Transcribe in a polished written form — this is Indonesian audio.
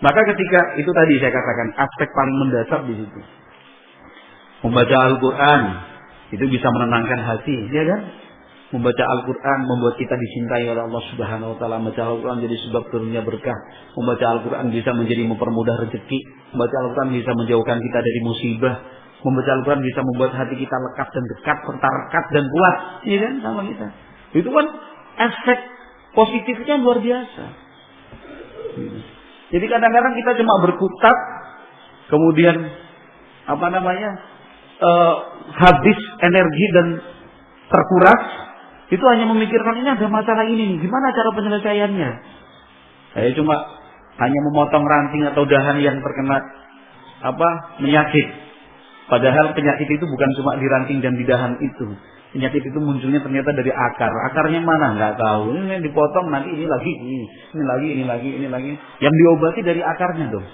Maka ketika itu tadi saya katakan aspek paling mendasar di situ. Membaca Al-Quran itu bisa menenangkan hati, ya kan? Membaca Al-Quran membuat kita dicintai oleh Allah Subhanahu Wa Taala. Membaca Al-Quran jadi sebab turunnya berkah. Membaca Al-Quran bisa menjadi mempermudah rezeki. Membaca Al-Quran bisa menjauhkan kita dari musibah. Membaca Al-Quran bisa membuat hati kita lekat dan dekat, serta rekat dan kuat, ya kan, sama kita. Itu kan efek positifnya luar biasa. Jadi kadang-kadang kita cuma berkutat, kemudian habis energi dan terkuras, itu hanya memikirkan ini ada masalah ini nih, gimana cara penyelesaiannya. Saya cuma hanya memotong ranting atau dahan yang terkena penyakit. Padahal penyakit itu bukan cuma di ranting dan di dahan itu. Penyakit itu munculnya ternyata dari akar. Akarnya mana? Nggak tahu. Ini dipotong nanti ini lagi. Yang diobati dari akarnya dong.